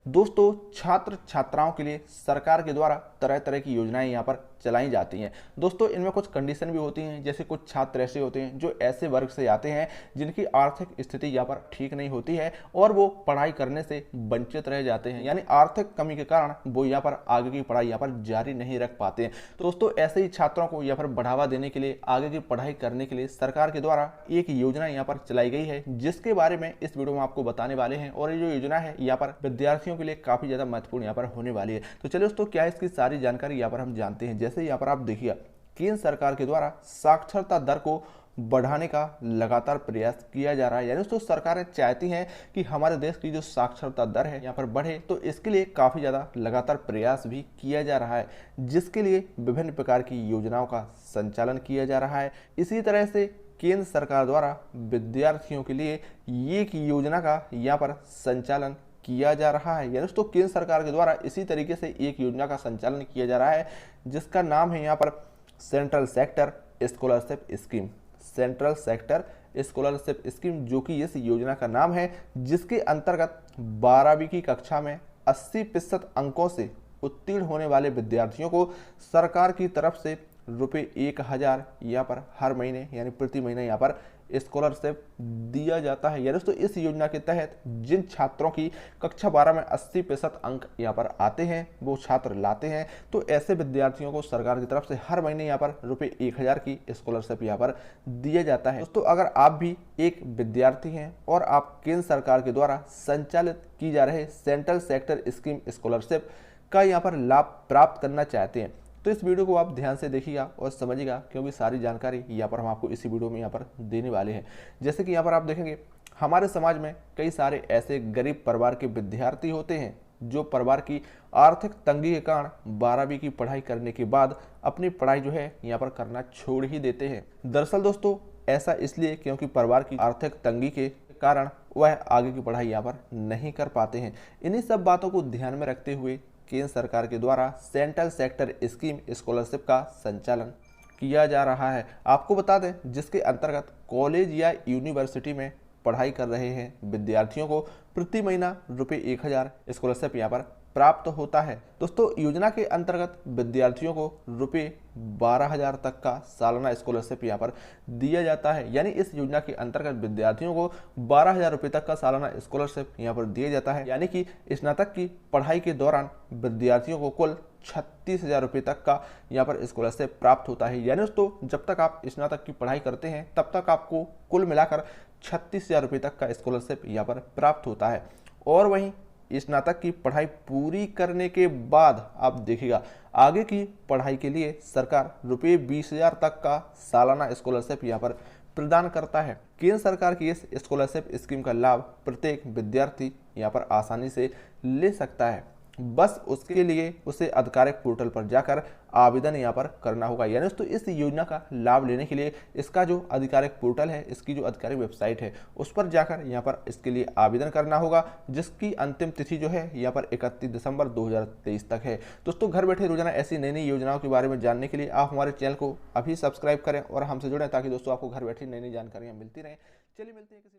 दोस्तों, छात्र छात्राओं के लिए सरकार के द्वारा तरह तरह की योजनाएं यहाँ पर चलाई जाती हैं। दोस्तों, इनमें कुछ कंडीशन भी होती हैं, जैसे कुछ छात्र ऐसे होते हैं जो ऐसे वर्ग से आते हैं जिनकी आर्थिक स्थिति यहाँ पर ठीक नहीं होती है और वो पढ़ाई करने से वंचित रह जाते हैं, यानी आर्थिक कमी के कारण वो यहाँ पर आगे की पढ़ाई यहाँ पर जारी नहीं रख पाते हैं। तो दोस्तों, ऐसे ही छात्रों को यहाँ पर बढ़ावा देने के लिए, आगे की पढ़ाई करने के लिए सरकार के द्वारा एक योजना यहाँ पर चलाई गई है, जिसके बारे में इस वीडियो में आपको बताने वाले हैं। और ये जो योजना है यहाँ पर विद्यार्थियों के लिए काफी ज्यादा महत्वपूर्ण यहाँ पर होने वाली है। तो चलिए दोस्तों, क्या है इसकी सारी जानकारी यहाँ पर हम जानते हैं। जैसे यहाँ पर आप देखिए, केंद्र सरकार के द्वारा साक्षरता दर को बढ़ाने का लगातार प्रयास किया जा रहा है। यानी दोस्तों, सरकारें चाहती हैं कि हमारे देश की जो साक्षरता दर है यहाँ पर बढ़े, तो इसके लिए काफी ज्यादा लगातार प्रयास भी किया जा रहा है, जिसके लिए विभिन्न प्रकार की योजनाओं का संचालन किया जा रहा है। इसी तरह से केंद्र सरकार द्वारा विद्यार्थियों के लिए एक योजना का यहाँ पर संचालन किया जा रहा है। यानी दोस्तों, केंद्र सरकार के द्वारा इसी तरीके से एक योजना का संचालन किया जा रहा है, जिसका नाम है यहाँ पर central sector scholarship scheme. Central sector scholarship scheme, जो कि इस योजना का नाम है, जिसके अंतर्गत 12वीं की कक्षा में 80% अंकों से उत्तीर्ण होने वाले विद्यार्थियों को सरकार की तरफ से ₹1000 यहाँ पर हर महीने यानी प्रति महीने यहाँ पर स्कॉलरशिप दिया जाता है। यानी दोस्तों, इस योजना के तहत जिन छात्रों की कक्षा 12 में 80% अंक यहाँ पर आते हैं, वो छात्र लाते हैं, तो ऐसे विद्यार्थियों को सरकार की तरफ से हर महीने यहाँ पर ₹1000 की स्कॉलरशिप यहाँ पर दिया जाता है। दोस्तों, अगर आप भी एक विद्यार्थी हैं और आप केंद्र सरकार के द्वारा संचालित की जा रहे सेंट्रल सेक्टर स्कीम स्कॉलरशिप का यहाँ पर लाभ प्राप्त करना चाहते हैं, तो इस वीडियो को आप ध्यान से देखिएगा और समझिएगा, क्योंकि सारी जानकारी यहाँ पर हम आपको इसी वीडियो में यहाँ पर देने वाले हैं। जैसे कि यहाँ पर आप देखेंगे, हमारे समाज में कई सारे ऐसे गरीब परिवार के विद्यार्थी होते हैं जो परिवार की आर्थिक तंगी के कारण 12वीं की पढ़ाई करने के बाद अपनी पढ़ाई जो है यहाँ पर करना छोड़ ही देते हैं। दरअसल दोस्तों, ऐसा इसलिए क्योंकि परिवार की आर्थिक तंगी के कारण वह आगे की पढ़ाई यहाँ पर नहीं कर पाते हैं। इन्हीं सब बातों को ध्यान में रखते हुए केंद्र सरकार के द्वारा सेंट्रल सेक्टर स्कीम स्कॉलरशिप का संचालन किया जा रहा है। आपको बता दें, जिसके अंतर्गत कॉलेज या यूनिवर्सिटी में पढ़ाई कर रहे हैं विद्यार्थियों को प्रति महीना ₹1000 स्कॉलरशिप यहाँ पर प्राप्त होता है। दोस्तों, योजना के अंतर्गत विद्यार्थियों को ₹12,000 तक का सालाना स्कॉलरशिप यहाँ पर दिया जाता है। यानी इस योजना के अंतर्गत विद्यार्थियों को ₹12,000 तक का सालाना स्कॉलरशिप यहाँ पर दिया जाता है। यानी कि स्नातक की पढ़ाई के दौरान विद्यार्थियों को कुल ₹36,000 तक का यहाँ पर स्कॉलरशिप प्राप्त होता है। यानी दोस्तों, जब तक आप स्नातक की पढ़ाई करते हैं, तब तक आपको कुल मिलाकर ₹36,000 तक का स्कॉलरशिप यहाँ पर प्राप्त होता है। और वहीं स्नातक की पढ़ाई पूरी करने के बाद आप देखिएगा, आगे की पढ़ाई के लिए सरकार ₹20,000 तक का सालाना स्कॉलरशिप यहाँ पर प्रदान करता है। केंद्र सरकार की इस स्कॉलरशिप स्कीम का लाभ प्रत्येक विद्यार्थी यहाँ पर आसानी से ले सकता है। बस उसके लिए उसे आधिकारिक पोर्टल पर जाकर आवेदन यहाँ पर करना होगा। यानी दोस्तों, इस योजना का लाभ लेने के लिए इसका जो आधिकारिक पोर्टल है, इसकी जो आधिकारिक वेबसाइट है, उस पर जाकर यहाँ पर इसके लिए आवेदन करना होगा, जिसकी अंतिम तिथि जो है यहाँ पर 31 दिसंबर 2023 तक है। दोस्तों, घर बैठे रोजाना ऐसी नई नई योजनाओं के बारे में जानने के लिए आप हमारे चैनल को अभी सब्सक्राइब करें और हमसे जुड़ें, ताकि दोस्तों आपको घर बैठे नई नई जानकारियाँ मिलती रहें। चलिए, मिलते हैं किसी